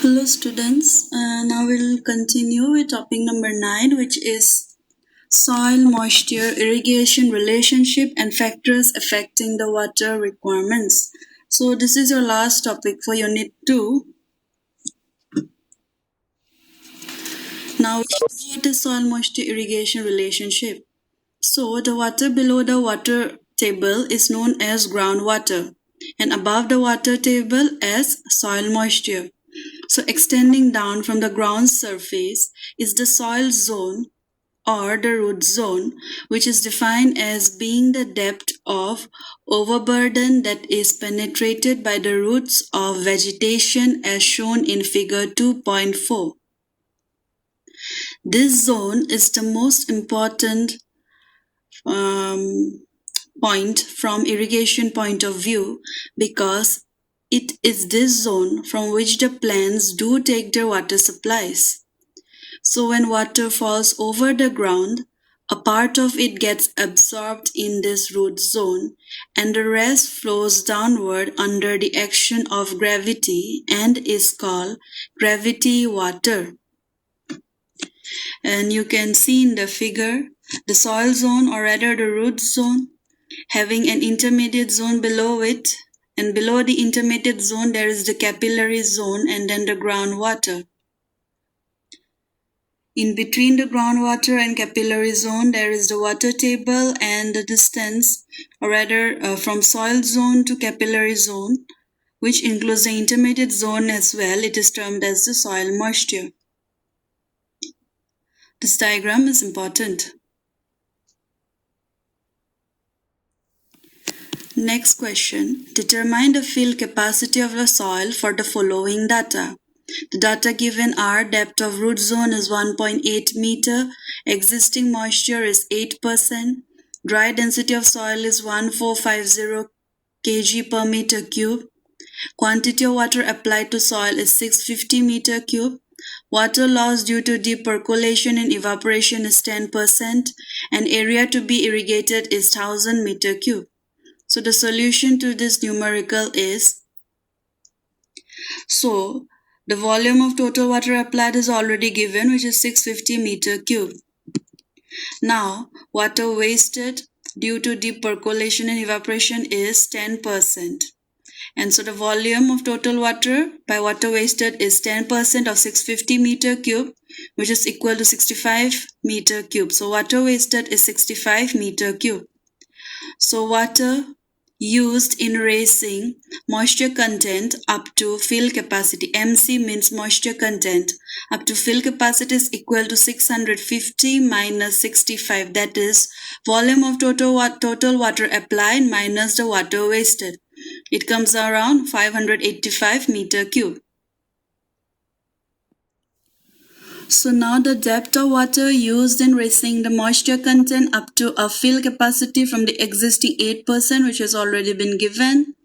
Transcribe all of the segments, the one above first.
Hello students, now we'll continue with topic number 9, which is soil moisture irrigation relationship and factors affecting the water requirements. So this is your last topic for unit 2. Now what is soil moisture irrigation relationship? So the water below the water table is known as groundwater and above the water table as soil moisture. So extending down from the ground surface is the soil zone or the root zone, which is defined as being the depth of overburden that is penetrated by the roots of vegetation as shown in figure 2.4. This zone is the most important point from irrigation point of view because it is this zone from which the plants do take their water supplies. So when water falls over the ground, a part of it gets absorbed in this root zone and the rest flows downward under the action of gravity and is called gravity water. And you can see in the figure the soil zone, or rather the root zone, having an intermediate zone below it, and below the intermediate zone there is the capillary zone and then the groundwater. In between the groundwater and capillary zone there is the water table, and the distance, or rather from soil zone to capillary zone, which includes the intermediate zone as well, it is termed as the soil moisture. This diagram is important. Next question. Determine the fill capacity of the soil for the following data. The data given are depth of root zone is 1.8 meter, existing moisture is 8%, dry density of soil is 1450 kg per meter cube, quantity of water applied to soil is 650 meter cube, water loss due to deep percolation and evaporation is 10%, and area to be irrigated is 1000 meter cube. So the solution to this numerical is, the volume of total water applied is already given, which is 650 meter cube. Now, water wasted due to deep percolation and evaporation is 10%. And so the volume of total water by water wasted is 10% of 650 meter cube, which is equal to 65 meter cube. So water wasted is 65 meter cube. So water used in raising moisture content up to fill capacity. MC means moisture content. Up to fill capacity is equal to 650 minus 65. That is volume of total water applied minus the water wasted. It comes around 585 meter cube. So now the depth of water used in raising the moisture content up to a fill capacity from the existing 8%, which has already been given,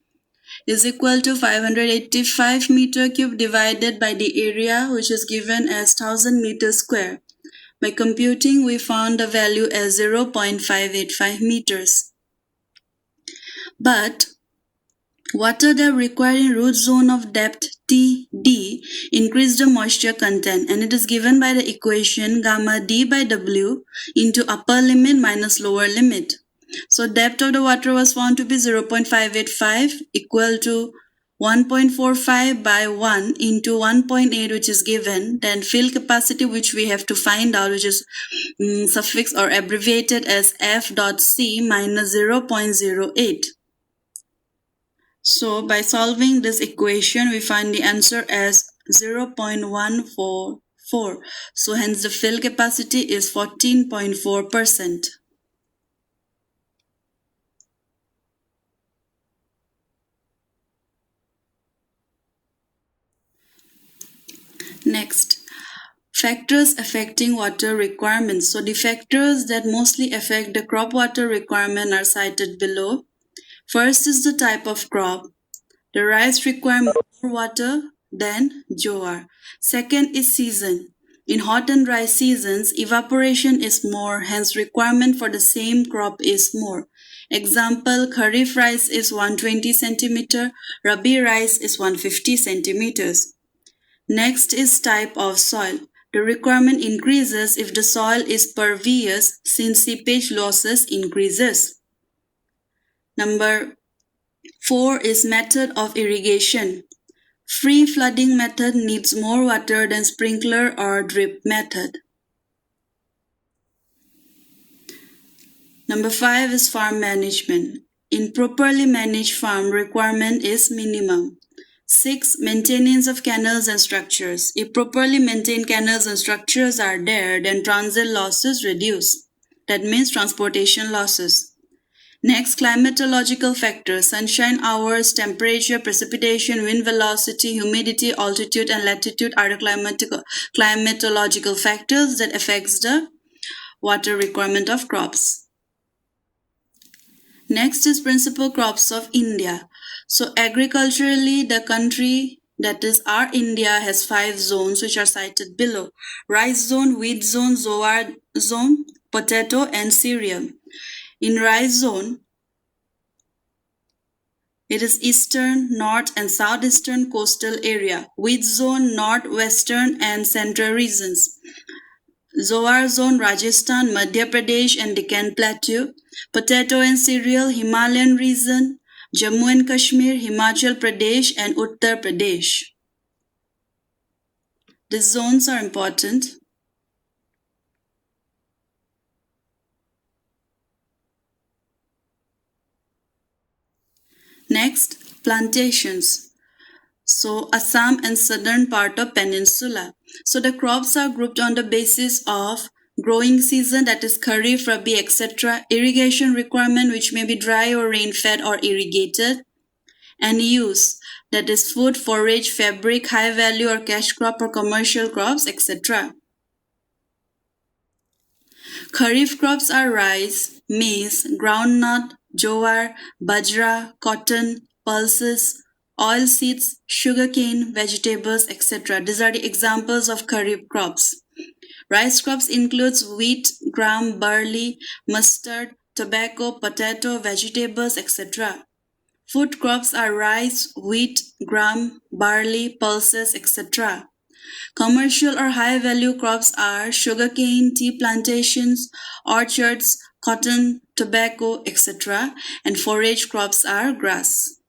is equal to 585 meter cube divided by the area, which is given as 1000 meters square. By computing, we found the value as 0.585 meters. But water that required in root zone of depth TD increase the moisture content, and it is given by the equation gamma D by W into upper limit minus lower limit. So depth of the water was found to be 0.585 equal to 1.45 by 1 into 1.8, which is given. Then fill capacity, which we have to find out, which is suffixed or abbreviated as F.C minus 0.08. So by solving this equation, we find the answer as 0.144. So hence the fill capacity is 14.4%. Next, factors affecting water requirements. So the factors that mostly affect the crop water requirement are cited below. First is the type of crop. The rice requires more water than jowar. Second is season. In hot and dry seasons, evaporation is more, hence requirement for the same crop is more. Example, Kharif rice is 120 cm, Rabi rice is 150 cm. Next is type of soil. The requirement increases if the soil is pervious since seepage losses increases. Number 4 is method of irrigation. Free flooding method needs more water than sprinkler or drip method. Number 5 is farm management. In properly managed farm, requirement is minimum. 6. Maintenance of canals and structures. If properly maintained canals and structures are there, then transit losses reduce. That means transportation losses. Next, climatological factors. Sunshine hours, temperature, precipitation, wind velocity, humidity, altitude, and latitude are the climatological factors that affects the water requirement of crops. Next is principal crops of India. So agriculturally, the country that is our India has 5 zones which are cited below. Rice zone, wheat zone, zoar zone, potato and cereal. In rice zone, it is eastern, north and southeastern coastal area. Wheat zone, northwestern and central regions. Zoar zone, Rajasthan, Madhya Pradesh and Deccan Plateau. Potato and cereal, Himalayan region, Jammu and Kashmir, Himachal Pradesh and Uttar Pradesh. These zones are important. Next, plantations. So Assam and southern part of peninsula. So the crops are grouped on the basis of growing season, that is kharif, rabi, etc. Irrigation requirement, which may be dry or rain-fed or irrigated. And use, that is food, forage, fabric, high value or cash crop or commercial crops, etc. Kharif crops are rice, maize, groundnut, jowar, bajra, cotton, pulses, oilseeds, sugarcane, vegetables, etc. These are the examples of kharif crops. Rice crops includes wheat, gram, barley, mustard, tobacco, potato, vegetables, etc. Food crops are rice, wheat, gram, barley, pulses, etc. Commercial or high-value crops are sugarcane, tea plantations, orchards, cotton, tobacco, etc. And forage crops are grass.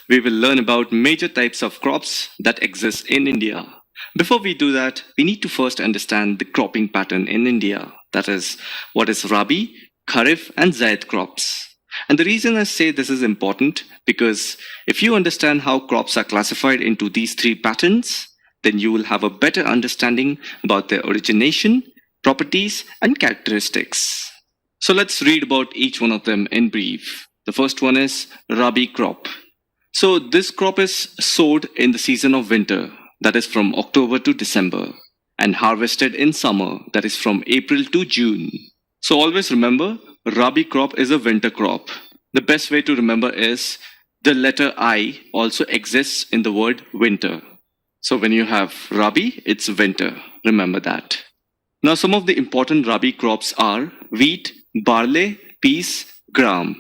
We will learn about major types of crops that exist in India. Before we do that, we need to first understand the cropping pattern in India. That is, what is Rabi, Kharif, and Zaid crops. And the reason I say this is important because if you understand how crops are classified into these three patterns, then you will have a better understanding about their origination, properties, and characteristics. So let's read about each one of them in brief. The first one is Rabi crop. So this crop is sowed in the season of winter, that is from October to December, and harvested in summer, that is from April to June. So always remember, Rabi crop is a winter crop. The best way to remember is the letter I also exists in the word winter. So when you have Rabi, it's winter. Remember that. Now some of the important Rabi crops are wheat, barley, peas, gram.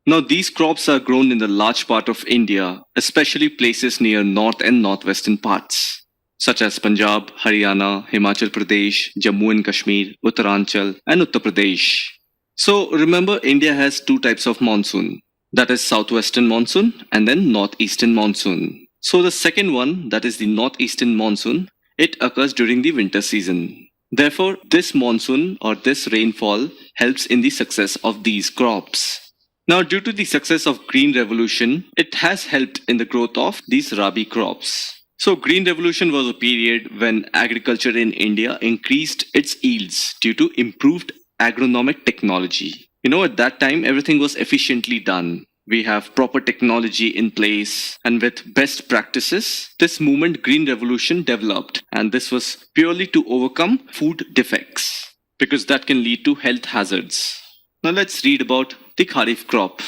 Now these crops are grown in the large part of India, especially places near north and northwestern parts, such as Punjab, Haryana, Himachal Pradesh, Jammu and Kashmir, Uttaranchal, and Uttar Pradesh. So remember, India has two types of monsoon, that is southwestern monsoon and then northeastern monsoon. So the second one, that is the northeastern monsoon, it occurs during the winter season. Therefore, this monsoon or this rainfall helps in the success of these crops. Now, due to the success of Green Revolution, it has helped in the growth of these Rabi crops. So, Green Revolution was a period when agriculture in India increased its yields due to improved agronomic technology. At that time, everything was efficiently done. We have proper technology in place, and with best practices, this movement Green Revolution developed, and this was purely to overcome food defects because that can lead to health hazards. Now let's read about the Kharif crop.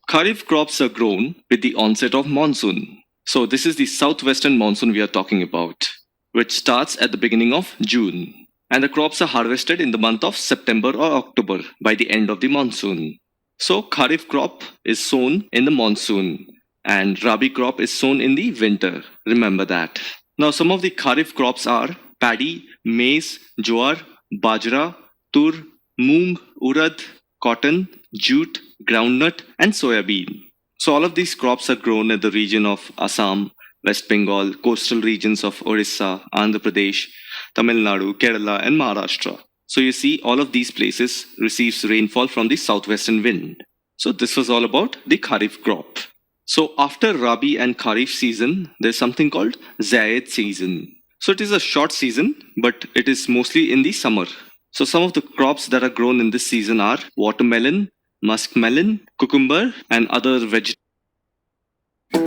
Kharif crops are grown with the onset of monsoon. So this is the southwestern monsoon we are talking about, which starts at the beginning of June. And the crops are harvested in the month of September or October by the end of the monsoon. So Kharif crop is sown in the monsoon and Rabi crop is sown in the winter. Remember that. Now some of the Kharif crops are paddy, maize, jowar, bajra, tur, moong, urad, cotton, jute, groundnut, and soybean. So all of these crops are grown in the region of Assam, West Bengal, coastal regions of Orissa, Andhra Pradesh, Tamil Nadu, Kerala, and Maharashtra. So you see, all of these places receives rainfall from the southwestern wind. So this was all about the Kharif crop. So after Rabi and Kharif season, there's something called Zaid season. So it is a short season, but it is mostly in the summer. So some of the crops that are grown in this season are watermelon, muskmelon, cucumber, and other vegetables.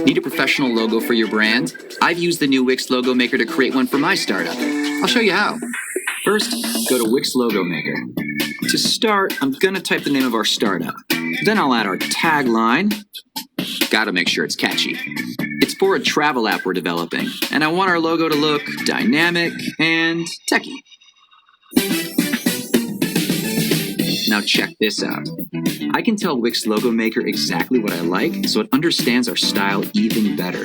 Need a professional logo for your brand? I've used the new Wix logo maker to create one for my startup. I'll show you how. First, go to Wix Logo Maker. To start, I'm gonna type the name of our startup. Then I'll add our tagline. Gotta make sure it's catchy. It's for a travel app we're developing, and I want our logo to look dynamic and techy. Now check this out. I can tell Wix Logo Maker exactly what I like, so it understands our style even better.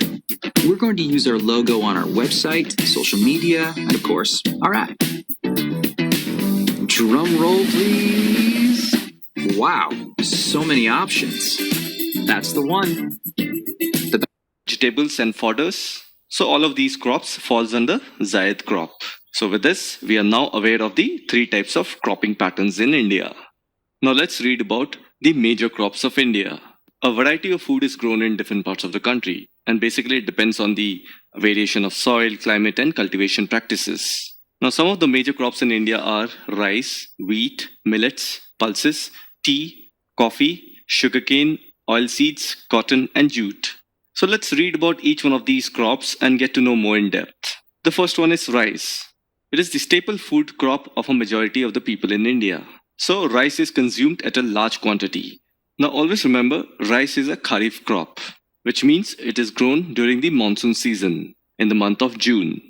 We're going to use our logo on our website, social media, and of course, our app. Drum roll, please. Wow, so many options. That's the one. Vegetables and fodders. So all of these crops falls under Zaid crop. So with this, we are now aware of the three types of cropping patterns in India. Now let's read about the major crops of India. A variety of food is grown in different parts of the country, and basically it depends on the variation of soil, climate, and cultivation practices. Now some of the major crops in India are rice, wheat, millets, pulses, tea, coffee, sugarcane, oilseeds, cotton, and jute. So let's read about each one of these crops and get to know more in depth. The first one is rice. It is the staple food crop of a majority of the people in India. So rice is consumed at a large quantity. Now always remember, rice is a Kharif crop, which means it is grown during the monsoon season in the month of June.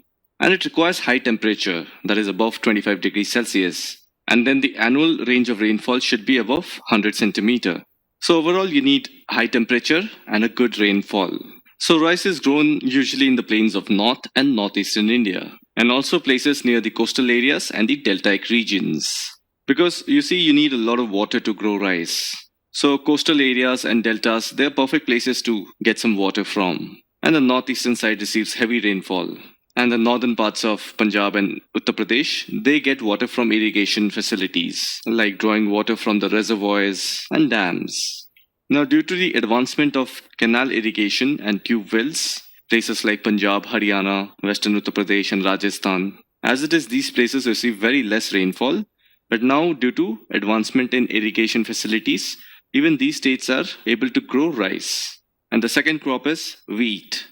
And it requires high temperature, that is above 25 degrees Celsius. And then the annual range of rainfall should be above 100 centimeter. So overall you need high temperature and a good rainfall. So rice is grown usually in the plains of North and Northeastern India, and also places near the coastal areas and the deltaic regions. Because you see, you need a lot of water to grow rice. So coastal areas and deltas, they're perfect places to get some water from. And the northeastern side receives heavy rainfall. And the northern parts of Punjab and Uttar Pradesh, they get water from irrigation facilities, like drawing water from the reservoirs and dams. Now, due to the advancement of canal irrigation and tube wells, places like Punjab, Haryana, Western Uttar Pradesh, and Rajasthan, as it is, these places receive very less rainfall. But now, due to advancement in irrigation facilities, even these states are able to grow rice. And the second crop is wheat.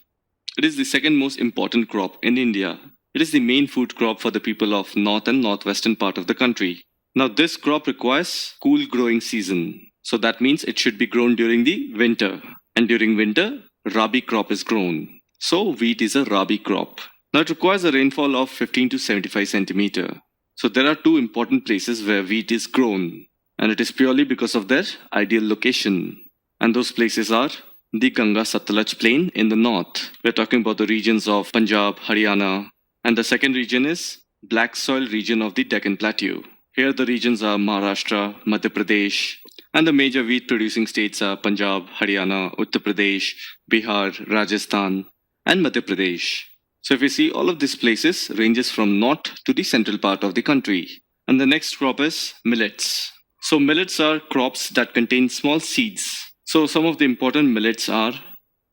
It is the second most important crop in India. It is the main food crop for the people of north and northwestern part of the country. Now this crop requires cool growing season. So that means it should be grown during the winter. And during winter, Rabi crop is grown. So wheat is a Rabi crop. Now it requires a rainfall of 15 to 75 centimeter. So there are two important places where wheat is grown. And it is purely because of their ideal location. And those places are the Ganga Satluj plain in the north. We're talking about the regions of Punjab, Haryana. And the second region is black soil region of the Deccan Plateau. Here the regions are Maharashtra, Madhya Pradesh, and the major wheat producing states are Punjab, Haryana, Uttar Pradesh, Bihar, Rajasthan, and Madhya Pradesh. So if you see, all of these places ranges from north to the central part of the country. And the next crop is millets. So millets are crops that contain small seeds. So some of the important millets are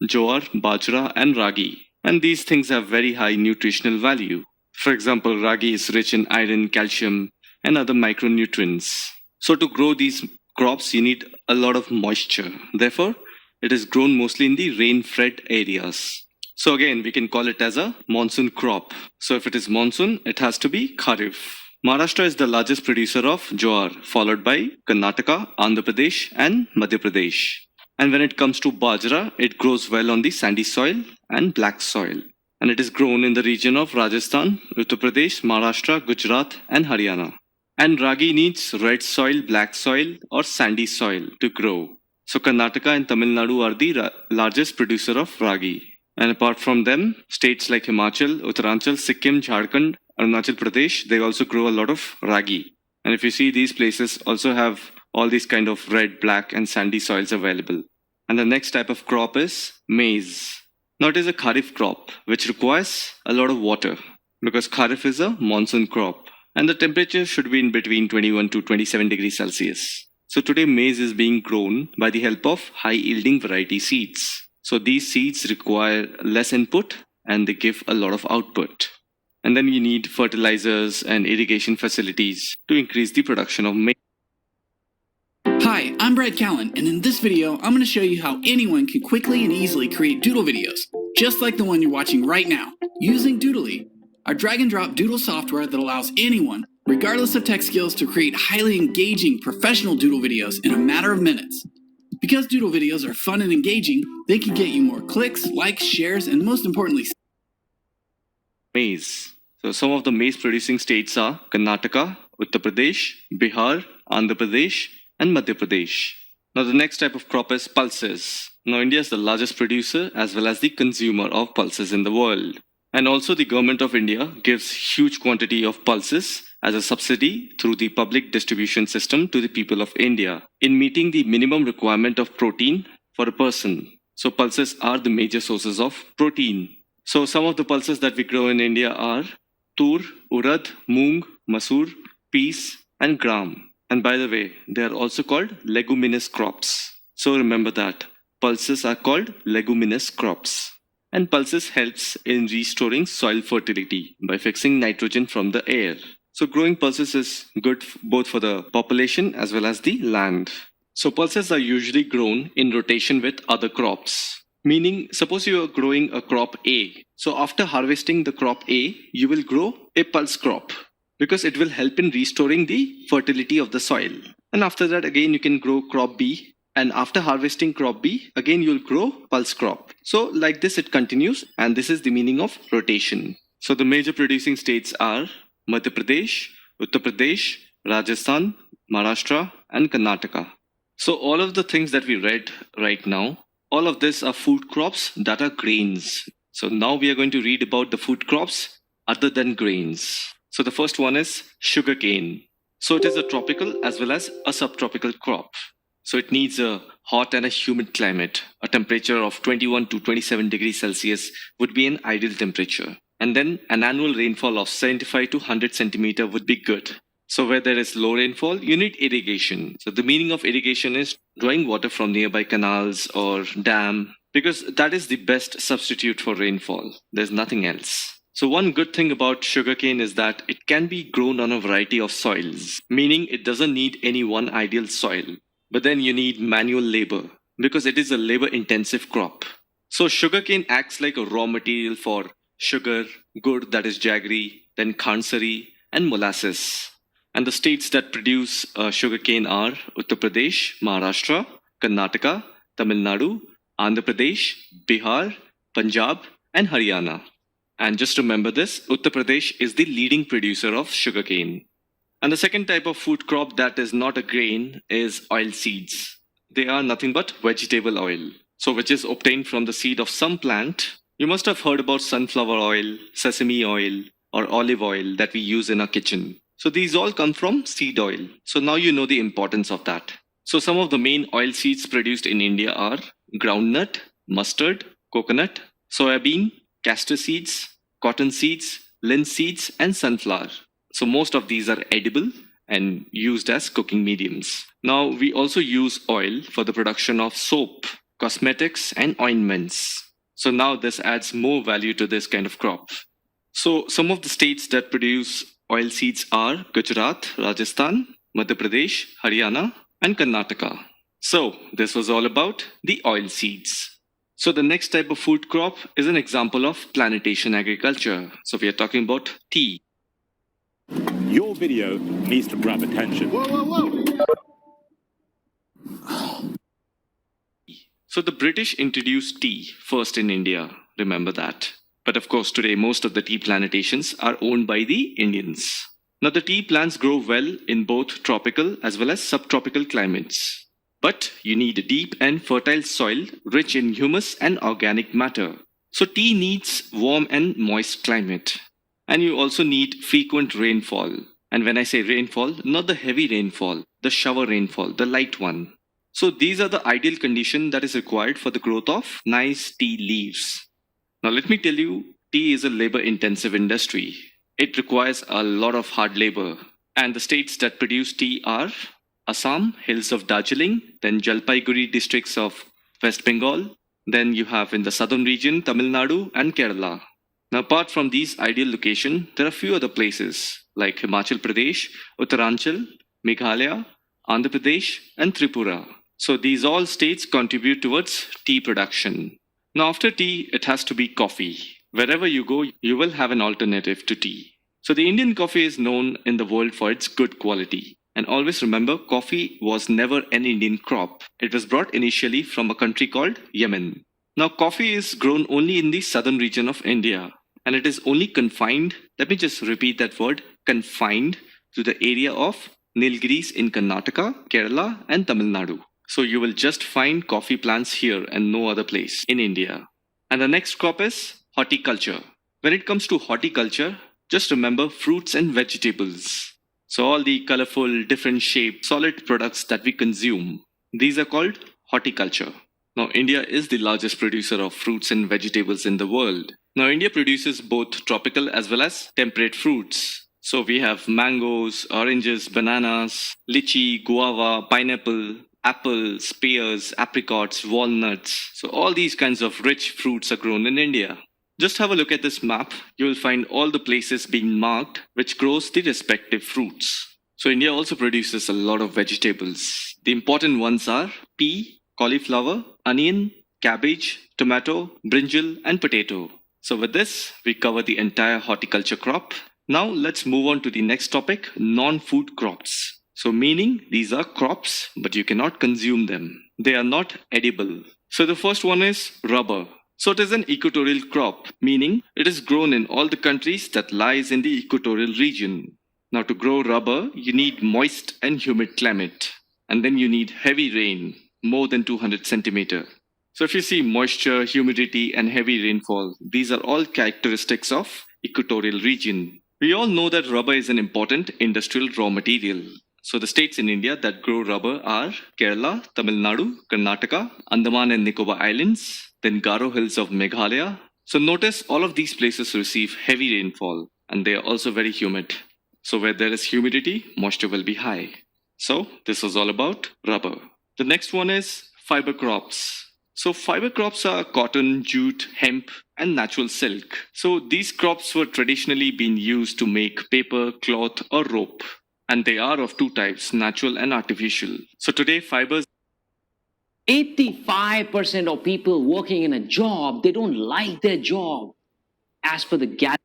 jowar, bajra, and ragi. And these things have very high nutritional value. For example, ragi is rich in iron, calcium, and other micronutrients. So to grow these crops, you need a lot of moisture. Therefore, it is grown mostly in the rain-fed areas. So again, we can call it as a monsoon crop. So if it is monsoon, it has to be Kharif. Maharashtra is the largest producer of jowar, followed by Karnataka, Andhra Pradesh, and Madhya Pradesh. And when it comes to bajra, it grows well on the sandy soil and black soil. And it is grown in the region of Rajasthan, Uttar Pradesh, Maharashtra, Gujarat, and Haryana. And ragi needs red soil, black soil, or sandy soil to grow. So Karnataka and Tamil Nadu are the largest producer of ragi. And apart from them, states like Himachal, Uttaranchal, Sikkim, Jharkhand, Arunachal Pradesh, they also grow a lot of ragi. And if you see, these places also have all these kind of red, black, and sandy soils available. And the next type of crop is maize. Now it is a kharif crop, which requires a lot of water because kharif is a monsoon crop. And the temperature should be in between 21 to 27 degrees Celsius. So today maize is being grown by the help of high yielding variety seeds. So these seeds require less input and they give a lot of output. And then you need fertilizers and irrigation facilities to increase the production of maize. Hi, I'm Brad Callen, and in this video, I'm going to show you how anyone can quickly and easily create doodle videos, just like the one you're watching right now, using Doodly, our drag-and-drop doodle software that allows anyone, regardless of tech skills, to create highly engaging professional doodle videos in a matter of minutes. Because doodle videos are fun and engaging, they can get you more clicks, likes, shares, and most importantly, maize. So some of the maize producing states are Karnataka, Uttar Pradesh, Bihar, Andhra Pradesh, and Madhya Pradesh. Now the next type of crop is pulses. Now India is the largest producer as well as the consumer of pulses in the world. And also the government of India gives huge quantity of pulses as a subsidy through the public distribution system to the people of India in meeting the minimum requirement of protein for a person. So pulses are the major sources of protein. So some of the pulses that we grow in India are tur, urad, moong, masoor, peas, and gram. And by the way, they are also called leguminous crops. So remember that. Pulses are called leguminous crops. And pulses helps in restoring soil fertility by fixing nitrogen from the air. So growing pulses is good both for the population as well as the land. So pulses are usually grown in rotation with other crops. Meaning, suppose you are growing a crop A. So after harvesting the crop A, you will grow a pulse crop, because it will help in restoring the fertility of the soil. And after that, again, you can grow crop B. And after harvesting crop B, again, you'll grow pulse crop. So like this, it continues. And this is the meaning of rotation. So the major producing states are Madhya Pradesh, Uttar Pradesh, Rajasthan, Maharashtra, and Karnataka. So all of the things that we read right now, all of this are food crops that are grains. So now we are going to read about the food crops other than grains. So the first one is sugarcane. So it is a tropical as well as a subtropical crop. So it needs a hot and a humid climate. A temperature of 21 to 27 degrees Celsius would be an ideal temperature. And then an annual rainfall of 75 to 100 centimeter would be good. So where there is low rainfall, you need irrigation. So the meaning of irrigation is drawing water from nearby canals or dam, because that is the best substitute for rainfall. There's nothing else. So one good thing about sugarcane is that it can be grown on a variety of soils, meaning it doesn't need any one ideal soil. But then you need manual labor because it is a labor-intensive crop. So sugarcane acts like a raw material for sugar, gur that is jaggery, then khansari, and molasses. And the states that produce sugarcane are Uttar Pradesh, Maharashtra, Karnataka, Tamil Nadu, Andhra Pradesh, Bihar, Punjab, and Haryana. And just remember this, Uttar Pradesh is the leading producer of sugarcane. And the second type of food crop that is not a grain is oil seeds. They are nothing but vegetable oil, so which is obtained from the seed of some plant. You must have heard about sunflower oil, sesame oil, or olive oil that we use in our kitchen. So these all come from seed oil. So now you know the importance of that. So some of the main oil seeds produced in India are groundnut, mustard, coconut, soybean, castor seeds, cotton seeds, linseed seeds, and sunflower. So most of these are edible and used as cooking mediums. Now we also use oil for the production of soap, cosmetics, and ointments. So now this adds more value to this kind of crop. So some of the states that produce oil seeds are Gujarat, Rajasthan, Madhya Pradesh, Haryana, and Karnataka. So this was all about the oil seeds. So the next type of food crop is an example of plantation agriculture. So we are talking about tea. Your video needs to grab attention. So the British introduced tea first in India, remember that. But of course today most of the tea plantations are owned by the Indians. Now the tea plants grow well in both tropical as well as subtropical climates. But you need a deep and fertile soil rich in humus and organic matter. So tea needs warm and moist climate. And you also need frequent rainfall. And when I say rainfall, not the heavy rainfall, the shower rainfall, the light one. So these are the ideal condition that is required for the growth of nice tea leaves. Now let me tell you, tea is a labor-intensive industry. It requires a lot of hard labor. And the states that produce tea are Assam, hills of Darjeeling, then Jalpaiguri districts of West Bengal. Then you have in the southern region, Tamil Nadu and Kerala. Now, apart from these ideal locations, there are few other places like Himachal Pradesh, Uttaranchal, Meghalaya, Andhra Pradesh, and Tripura. So these all states contribute towards tea production. Now, after tea, it has to be coffee. Wherever you go, you will have an alternative to tea. So the Indian coffee is known in the world for its good quality. And always remember, coffee was never an Indian crop. It was brought initially from a country called Yemen. Now, coffee is grown only in the southern region of India, and it is only confined, let me just repeat that word, confined to the area of Nilgiris in Karnataka, Kerala, and Tamil Nadu. So you will just find coffee plants here and no other place in India. And the next crop is horticulture. When it comes to horticulture, just remember fruits and vegetables. So all the colorful, different shaped, solid products that we consume, these are called horticulture. Now, India is the largest producer of fruits and vegetables in the world. Now, India produces both tropical as well as temperate fruits. So we have mangoes, oranges, bananas, lychee, guava, pineapple, apples, pears, apricots, walnuts. So all these kinds of rich fruits are grown in India. Just have a look at this map. You will find all the places being marked which grows the respective fruits. So India also produces a lot of vegetables. The important ones are pea, cauliflower, onion, cabbage, tomato, brinjal, and potato. So with this, we cover the entire horticulture crop. Now let's move on to the next topic, non-food crops. So meaning these are crops, but you cannot consume them. They are not edible. So the first one is rubber. So it is an equatorial crop, meaning it is grown in all the countries that lies in the equatorial region. Now to grow rubber, you need moist and humid climate. And then you need heavy rain, more than 200 centimeter. So if you see moisture, humidity, and heavy rainfall, these are all characteristics of equatorial region. We all know that rubber is an important industrial raw material. So the states in India that grow rubber are Kerala, Tamil Nadu, Karnataka, Andaman and Nicobar Islands, then Garo Hills of Meghalaya. So notice all of these places receive heavy rainfall and they are also very humid. So where there is humidity, moisture will be high. So this was all about rubber. The next one is fiber crops. So fiber crops are cotton, jute, hemp, and natural silk. So these crops were traditionally being used to make paper, cloth, or rope. And they are of two types, natural and artificial. So today fibers 85% of people working in a job, they don't like their job. as per the gas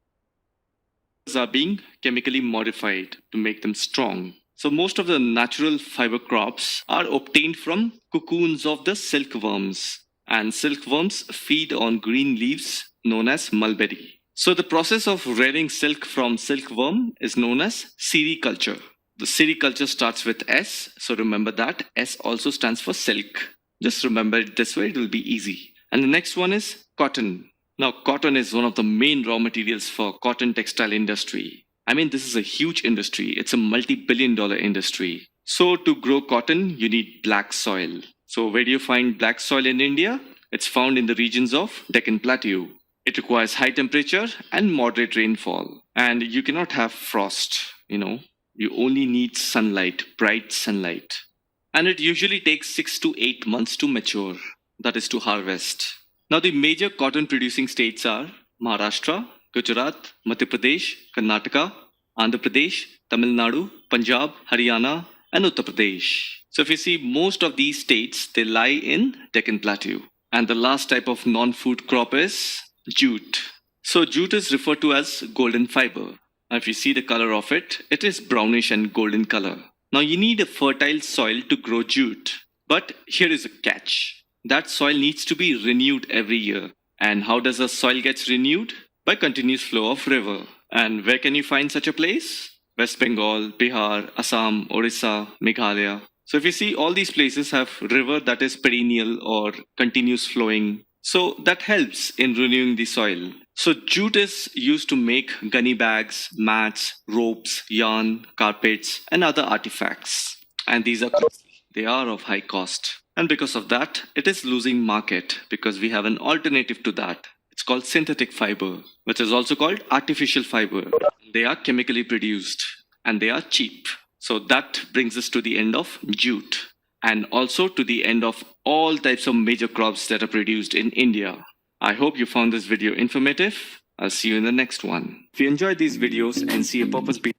are being chemically modified to make them strong. So most of the natural fiber crops are obtained from cocoons of the silkworms, and silkworms feed on green leaves known as mulberry. So the process of rearing silk from silkworm is known as sericulture. The sericulture starts with S, so remember that. S also stands for silk. Just remember it this way, it will be easy. And the next one is cotton. Now, cotton is one of the main raw materials for cotton textile industry. I mean, this is a huge industry. It's a multi-billion-dollar industry. So to grow cotton, you need black soil. So where do you find black soil in India? It's found in the regions of Deccan Plateau. It requires high temperature and moderate rainfall. And you cannot have frost, You only need sunlight, bright sunlight. And it usually takes 6 to 8 months to mature, that is to harvest. Now, the major cotton producing states are Maharashtra, Gujarat, Madhya Pradesh, Karnataka, Andhra Pradesh, Tamil Nadu, Punjab, Haryana, and Uttar Pradesh. So if you see, most of these states, they lie in Deccan Plateau. And the last type of non-food crop is jute. So jute is referred to as golden fiber. Now, if you see the color of it, it is brownish and golden color. Now, you need a fertile soil to grow jute. But here is a catch. That soil needs to be renewed every year. And how does a soil get renewed? By continuous flow of river. And where can you find such a place? West Bengal, Bihar, Assam, Orissa, Meghalaya. So if you see, all these places have river that is perennial or continuous flowing. So that helps in renewing the soil. So jute is used to make gunny bags, mats, ropes, yarn, carpets, and other artifacts. And these are costly. They are of high cost. And because of that, it is losing market because we have an alternative to that. It's called synthetic fiber, which is also called artificial fiber. They are chemically produced and they are cheap. So that brings us to the end of jute and also to the end of all types of major crops that are produced in India. I hope you found this video informative. I'll see you in the next one. If you enjoyed these videos and see a purpose behind